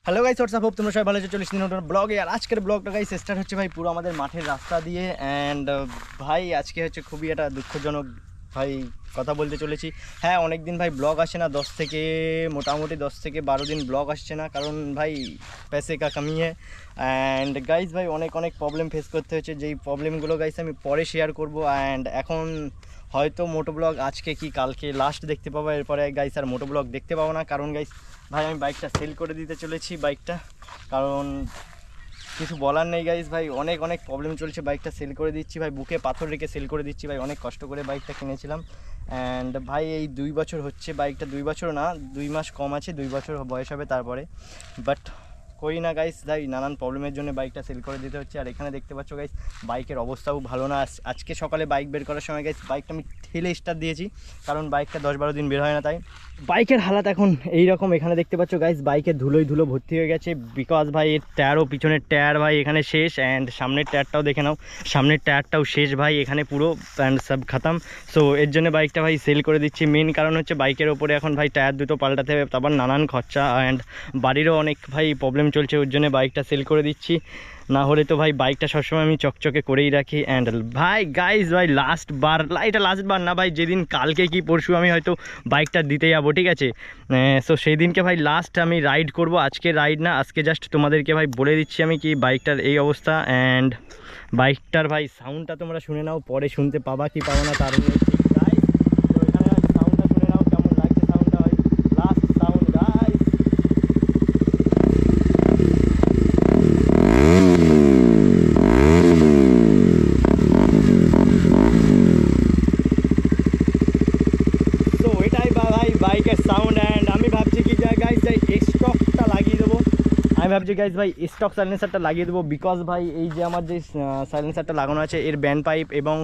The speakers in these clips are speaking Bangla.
হ্যালো গাইস হোয়াটসঅ্যাপ, হোপ তোমরা সবাই ভালো আছো। 40 দিন ব্লগে আর আজকের ব্লগটা গাইস স্টার্ট হচ্ছে ভাই পুরো আমাদের মাঠের রাস্তা দিয়ে। অ্যান্ড ভাই আজকে হচ্ছে খুবই একটা দুঃখজনক ভাই কথা বলতে চলেছি। হ্যাঁ, অনেক দিন ভাই ব্লগ আসে না, মোটামুটি 10 থেকে 12 দিন ব্লগ আসছে না, কারণ ভাই पैसे का कमी है। অ্যান্ড গাইস ভাই অনেক প্রবলেম ফেস করতে হচ্ছে, যেই প্রবলেমগুলো গাইস আমি পরে শেয়ার করব। অ্যান্ড এখন হয়তো মোটো ব্লগ আজকে কি কালকে লাস্ট দেখতে পাবো, এরপরে গাইস আর মোটো ব্লগ দেখতে পাবো না, কারণ গাইস ভাই আমি বাইকটা সেল করে দিতে চলেছি বাইকটা, কারণ কিছু বলার নেই গাইস ভাই, অনেক প্রবলেম চলছে। বাইকটা সেল করে দিচ্ছি ভাই, বুকে পাথর রেখে সেল করে দিচ্ছি ভাই, অনেক কষ্ট করে বাইকটা কিনেছিলাম। অ্যান্ড ভাই এই 2 বছর হচ্ছে বাইকটা, 2 বছর না 2 মাস কম আছে, 2 বছর বয়স হবে তারপরে, বাট করি না গাইস ভাই, নানান প্রবলেমের জন্য বাইকটা সেল করে দিতে হচ্ছে। আর এখানে দেখতে পাচ্ছ গাইস বাইকের অবস্থাও ভালো না। আজকে সকালে বাইক বের করার সময় গাইস বাইকটা আমি ঠেলে স্টার্ট দিয়েছি, কারণ বাইকটা 10-12 দিন বের হয় না, তাই বাইকের হালাত এখন এইরকম। এখানে দেখতে পাচ্ছ গাইস বাইকের ধুলো ভর্তি হয়ে গেছে, বিকজ ভাই এর টায়ারও, পিছনের টায়ার ভাই এখানে শেষ। অ্যান্ড সামনের টায়ারটাও দেখে নাও, সামনের টায়ারটাও শেষ ভাই, এখানে পুরো অ্যান্ড সব খতম। সো এর জন্য বাইকটা ভাই সেল করে দিচ্ছি। মেন কারণ হচ্ছে বাইকের ওপরে এখন ভাই টায়ার দুটো পাল্টাতে হবে, তারপর নানান খরচা, অ্যান্ড বাড়িরও অনেক ভাই প্রবলেম চলছে, ওর জন্য বাইকটা সেল করে দিচ্ছি। না হলে তো ভাই বাইকটা সবসময় আমি চকচকে করেই রাখি। অ্যান্ড ভাই গাইজ ভাই এটা লাস্ট বার না ভাই, যেদিন কালকে কি পরশু আমি হয়তো বাইকটা দিতে যাবো, ঠিক আছে। সো সেই দিনকে ভাই লাস্ট আমি রাইড করব, আজকে রাইড না, আজকে জাস্ট তোমাদেরকে ভাই বলে দিচ্ছি আমি কি বাইকটার এই অবস্থা। অ্যান্ড বাইকটার ভাই সাউন্ডটা তোমরা শুনে নাও, পরে শুনতে পাবা কি পাবো না তার ঠিক গাইজ। তো এখানে সাউন্ডটা শুনে নাও, কেমন লাগছে সাউন্ডটা ভাই, লাস্ট সাউন্ড গাইজ। তো এটাই ভাই বাইকের সাউন্ড। অ্যান্ড আমি ভাবছি কি গাইজ এই স্টকটা লাগিয়ে দেবো, আমি ভাবছি গাইজ ভাই স্টক সাইলেন্সারটা লাগিয়ে দেবো, বিকজ ভাই এই যে আমার যে সাইলেন্সারটা লাগানো আছে এর ব্যান্ড পাইপ এবং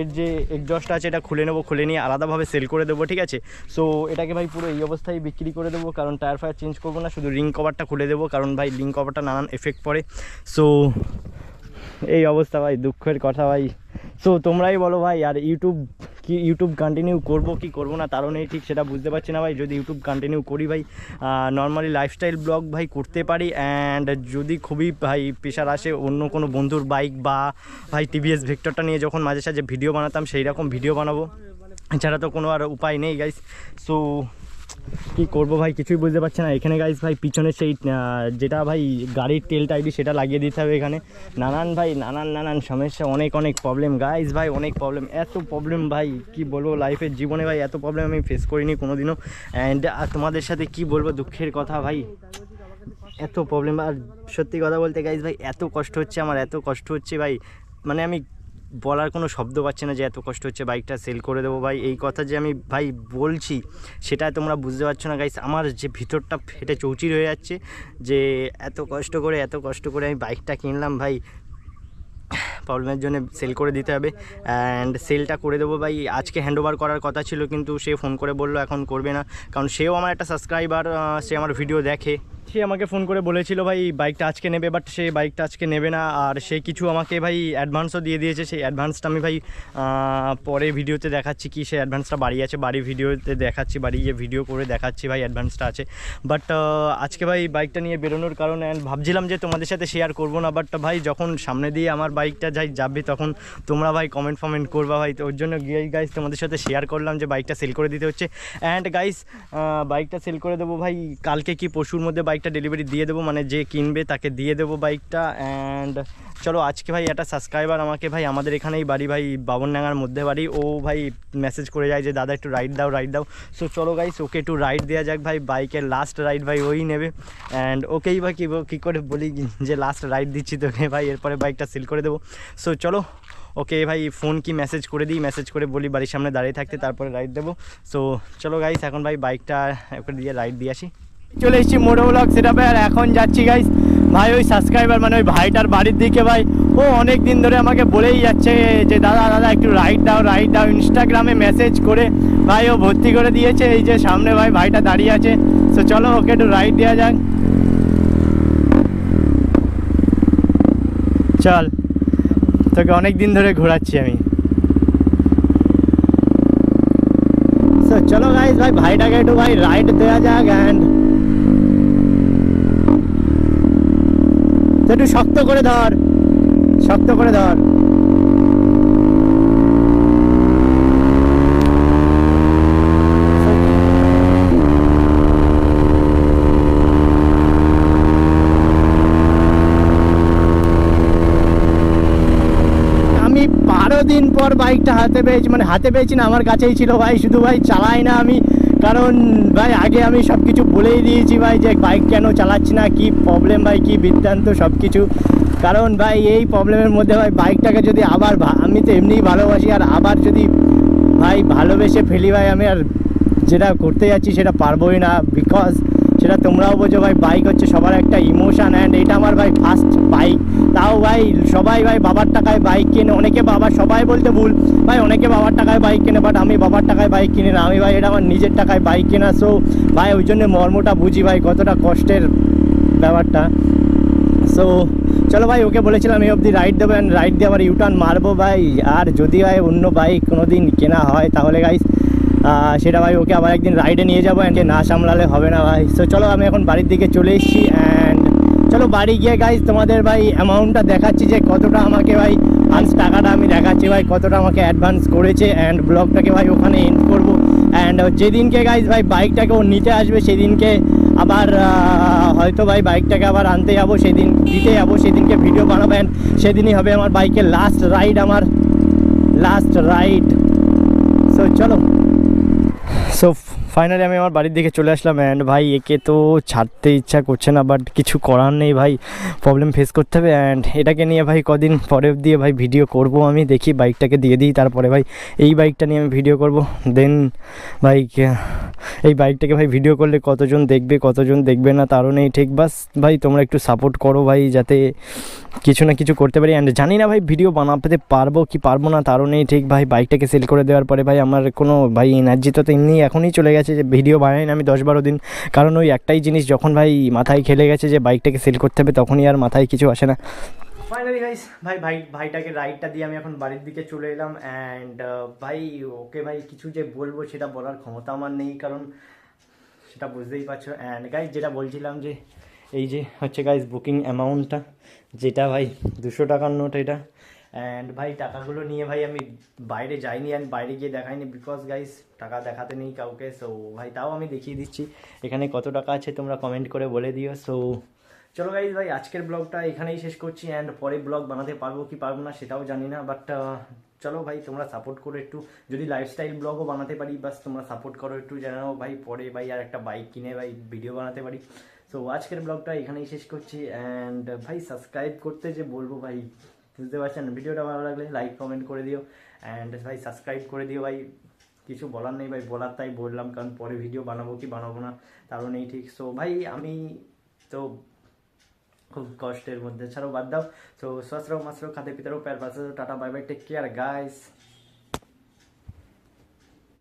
এর যে এক্সজস্টটা আছে এটা খুলে নেবো, খুলে নিয়ে আলাদাভাবে সেল করে দেবো, ঠিক আছে। সো এটাকে ভাই পুরো এই অবস্থায় বিক্রি করে দেবো, কারণ টায়ার ফায়ার চেঞ্জ করবো না, শুধু রিং কভারটা খুলে দেবো, কারণ ভাই রিং কভারটা নানান এফেক্ট পড়ে। সো এই অবস্থা ভাই, দুঃখের কথা ভাই। সো তোমরাই বলো ভাই, আর ইউটিউব কন্টিনিউ করবো কি করবো না তারও নেই ঠিক, সেটা বুঝতে পারছি না ভাই। যদি ইউটিউব কন্টিনিউ করি ভাই, নর্মালি লাইফস্টাইল ব্লগ ভাই করতে পারি। অ্যান্ড যদি খুবই ভাই প্রেশার আসে অন্য কোনো বন্ধুর বাইক বা ভাই টিভিএস ভিক্টরটা নিয়ে যখন মাঝে সাঝে ভিডিও বানাতাম, সেই রকম ভিডিও বানাবো, এছাড়া তো কোনো আর উপায় নেই গাইস। সো কি করব ভাই কিছুই বুঝতে পারছি না। এখানে গাইস ভাই পিছনে সেই যেটা ভাই গাড়ির তেল টাইডি সেটা লাগিয়ে দিতে হবে। এখানে নানান সমস্যা, অনেক প্রবলেম গাইস ভাই, অনেক প্রবলেম, এত প্রবলেম ভাই কি বলবো, লাইফের জীবনে ভাই এত প্রবলেম আমি ফেস করিনি কোনোদিনও। অ্যান্ড তোমাদের সাথে কি বলবো, দুঃখের কথা ভাই, এত প্রবলেম। আর সত্যি কথা বলতে গাইস ভাই এত কষ্ট হচ্ছে আমার, এত কষ্ট হচ্ছে ভাই, মানে আমি বলার কোনো শব্দ পাচ্ছি না যে এত কষ্ট হচ্ছে। বাইকটা সেল করে দেবো ভাই, এই কথা যে আমি ভাই বলছি সেটা তোমরা বুঝতে পারছো না গাইস, আমার যে ভিতরটা ফেটে চৌচির হয়ে যাচ্ছে, যে এত কষ্ট করে আমি বাইকটা কিনলাম ভাই, প্রবলেমের জন্য সেল করে দিতে হবে। অ্যান্ড সেলটা করে দেবো ভাই, আজকে হ্যান্ডওভার করার কথা ছিল, কিন্তু সে ফোন করে বললো এখন করবে না, কারণ সেও আমার একটা সাবস্ক্রাইবার, সে আমার ভিডিও দেখে, সে আমাকে ফোন করে বলেছিল ভাই বাইকটা আজকে নেবে, বাট সে বাইকটা আজকে নেবে না। আর সে কিছু আমাকে ভাই অ্যাডভান্সও দিয়ে দিয়েছে, সেই অ্যাডভান্সটা আমি ভাই পরে ভিডিওতে দেখাচ্ছি, কি সে অ্যাডভান্সটা বাড়ি আছে, বাড়ি ভিডিওতে দেখাচ্ছি, বাড়ি গিয়ে ভিডিও করে দেখাচ্ছি ভাই অ্যাডভান্সটা আছে। বাট আজকে ভাই বাইকটা নিয়ে বেরোনোর কারণে ভাবছিলাম যে তোমাদের সাথে শেয়ার করবো না, বাট ভাই যখন সামনে দিয়ে আমার বাইকটা যাবে তখন তোমরা ভাই কমেন্ট করবা ভাই, তো ওর জন্য গিয়ে গাইস তোমাদের সাথে শেয়ার করলাম যে বাইকটা সেল করে দিতে হচ্ছে। অ্যান্ড গাইস বাইকটা সেল করে দেবো ভাই, কালকে কি পরশুর মধ্যে বাইকটা ডেলিভারি দিয়ে দেবো, মানে যে কিনবে তাকে দিয়ে দেবো বাইকটা। অ্যান্ড চলো আজকে ভাই একটা সাবস্ক্রাইবার আমাকে ভাই, আমাদের এখানেই বাড়ি ভাই, বাবনডাঙ্গার মধ্যে বাড়ি, ও ভাই মেসেজ করে যায় যে দাদা একটু রাইড দাও। সো চলো গাইস ওকে একটু রাইড দেওয়া যাক ভাই, বাইকের লাস্ট রাইড ভাই ওই নেবে। অ্যান্ড ওকেই ভাই কী করে বলি যে লাস্ট রাইড দিচ্ছি তোকে ভাই, এরপরে বাইকটা সেল করে দেবো। সো চলো ওকে ভাই ফোন কি মেসেজ করে বলি বাড়ির সামনে দাঁড়িয়ে থাকতে, তারপরে রাইড দেবো। সো চলো গাইস এখন ভাই বাইকটা একবার দিয়ে রাইড দিয়ে আসি। চলে এসেছি মোটো ব্লগ সেটআপে, আর এখন যাচ্ছি গাইস ভাই ওই সাবস্ক্রাইবার মানে ওই ভাইটার বাড়ির দিকে ভাই। ও অনেক দিন ধরে আমাকে বলেই যাচ্ছে যে দাদা একটু রাইড দাও, ইনস্টাগ্রামে মেসেজ করে ভাই ও ভর্তি করে দিয়েছে, এই যে সামনে ভাই ভাইটা দাঁড়িয়ে আছে। সো চলো ওকে একটু রাইড দেওয়া যাক, চল তোকে অনেক দিন ধরে ঘোরাচ্ছি আমি। সো চলো গাইস ভাই ভাইটাকে একটু ভাই রাইড দেওয়া যাক। অ্যান্ড তো একটু শক্ত করে ধর, শক্ত করে ধর। আমি 12 দিন পর বাইকটা হাতে পেয়েছি, মানে হাতে পেয়েছি না, আমার কাছেই ছিল ভাই, শুধু ভাই চালাই না আমি, কারণ ভাই আগে আমি সব কিছু বলেই দিয়েছি ভাই যে বাইক কেন চালাচ্ছি না, কি প্রবলেম ভাই, কি বৃত্তান্ত সব কিছু। কারণ ভাই এই প্রবলেমের মধ্যে ভাই বাইকটাকে যদি আবার আমি তো এমনিই ভালোবাসি, আর আবার যদি ভাই ভালোবেসে ফেলি ভাই, আমি আর যেটা করতে যাচ্ছি সেটা পারবোই না। বিকজ সেটা তোমরাও বোঝো ভাই, বাইক হচ্ছে সবার একটা ইমোশন, অ্যান্ড এটা আমার ভাই ফার্স্ট বাইক। তাও ভাই সবাই ভাই বাবার টাকায় বাইক কেনে, অনেকে বাবা, সবাই বলতে ভুল ভাই, অনেকে বাবার টাকায় বাইক কেনে, বাট আমি বাবার টাকায় বাইক কিনি না, আমি ভাই এটা আমার নিজের টাকায় বাইক কেনা। সো ভাই ওই জন্য মর্মটা বুঝি ভাই, কতটা কষ্টের ব্যাপারটা। সো চলো ভাই, ওকে বলেছিলাম এই অবধি রাইড দেবো, অ্যান্ড রাইড দিয়ে আবার ইউটার্ন মারবো ভাই। আর যদি ভাই অন্য বাইক কোনো দিন কেনা হয় তাহলে গাইস সেটা ভাই ওকে আবার একদিন রাইডে নিয়ে যাবো, অ্যান্ড না সামলালে হবে না ভাই। সো চলো আমি এখন বাড়ির দিকে চলে এসেছি, অ্যান্ড চলো বাড়ি গিয়ে গাইস তোমাদের ভাই অ্যামাউন্টটা দেখাচ্ছি যে কতটা আমাকে ভাই টাকাটা আমি দেখাচ্ছি ভাই কতটা আমাকে অ্যাডভান্স করেছে, অ্যান্ড ব্লগটাকে ভাই ওখানে এন্ড করবো। অ্যান্ড যেদিনকে গাইস ভাই বাইকটাকে ও নিতে আসবে সেদিনকে আবার হয়তো ভাই বাইকটাকে আবার আনতে যাবো, সেদিন দিতে যাবো, সেদিনকে ভিডিও বানাবো, অ্যান্ড সেদিনই হবে আমার বাইকের লাস্ট রাইড, আমার লাস্ট রাইড। সো চলো, সো ফাইনালি আমি আমার বাড়ির দিকে চলে আসলাম, অ্যান্ড ভাই একে তো ছাড়তে ইচ্ছা করছে না, বাট কিছু করার নেই ভাই, প্রবলেম ফেস করতে হবে। অ্যান্ড এটাকে নিয়ে ভাই কদিন পরে দিয়ে ভাই ভিডিও করব, আমি দেখি বাইকটাকে দিয়ে দিই, তারপরে ভাই এই বাইকটা নিয়ে আমি ভিডিও করব। দেন ভাই এই বাইকটাকে ভাই ভিডিও করলে কতজন দেখবে কতজন দেখবে না তারও নেই ঠিক। বাস ভাই তোমরা একটু সাপোর্ট করো ভাই, যাতে কিছু না কিছু করতে পারি। অ্যান্ড জানি না ভাই ভিডিও বানাতে পারবো কি পারবো না তারও নেই ঠিক। ভাই বাইকটাকে সেল করে দেওয়ার পরে ভাই আমার কোনো ভাই এনার্জি তো এমনি এখনই চলে গেছে যে ভিডিও বানাই না আমি 10-12 দিন, কারণ ওই একটাই জিনিস যখন ভাই মাথায় খেলে গেছে যে বাইকটাকে সেল করতে হবে, তখনই আর মাথায় কিছু আসে না। ফাইনালি গাইস ভাইটাকে রাইডটা দিয়ে আমি এখন বাড়ির দিকে চলে এলাম, অ্যান্ড ভাই ওকে ভাই কিছু যে বলবো সেটা বলার ক্ষমতা আমার নেই, কারণ সেটা বুঝতেই পারছো। অ্যান্ড গাইস যেটা বলছিলাম যে এই যে হচ্ছে গাইস বুকিং অ্যামাউন্টটা, যেটা ভাই 200 টাকার নোট এটা। অ্যান্ড ভাই টাকাগুলো নিয়ে ভাই আমি বাইরে যাইনি, অ্যান্ড বাইরে গিয়ে দেখাইনি, বিকজ গাইস টাকা দেখাতে নেই কাউকে। সো ভাই তাও আমি দেখিয়ে দিচ্ছি এখানে কত টাকা আছে, তোমরা কমেন্ট করে বলে দিও। সো চলো গাইজ ভাই আজকের ব্লগটা এখানেই শেষ করছি, অ্যান্ড পরে ব্লগ বানাতে পারবো কি পারবো না সেটাও জানি না, বাট চলো ভাই তোমরা সাপোর্ট করো একটু, যদি লাইফস্টাইল ব্লগও বানাতে পারি, বাস তোমরা সাপোর্ট করো একটু, জানাও ভাই পরে ভাই আর একটা বাইক কিনে ভাই ভিডিও বানাতে পারি। সো আজকের ব্লগটা এখানেই শেষ করছি, অ্যান্ড ভাই সাবস্ক্রাইব করতে যে বলবো ভাই, বুঝতে পারছেন, ভিডিওটা ভালো লাগলে লাইক কমেন্ট করে দিও, অ্যান্ড ভাই সাবস্ক্রাইব করে দিও ভাই। কিছু বলার নেই ভাই, বলার তাই বললাম, কারণ পরে ভিডিও বানাবো কি বানাবো না তারও নেই ঠিক। সো ভাই আমি তো খুব কষ্টের মধ্যে, ছাড়াও বাদ দাও। তো সস রো মাছ রো খাতে পিতে রো প্যার পাশে, tata bye bye, take care guys.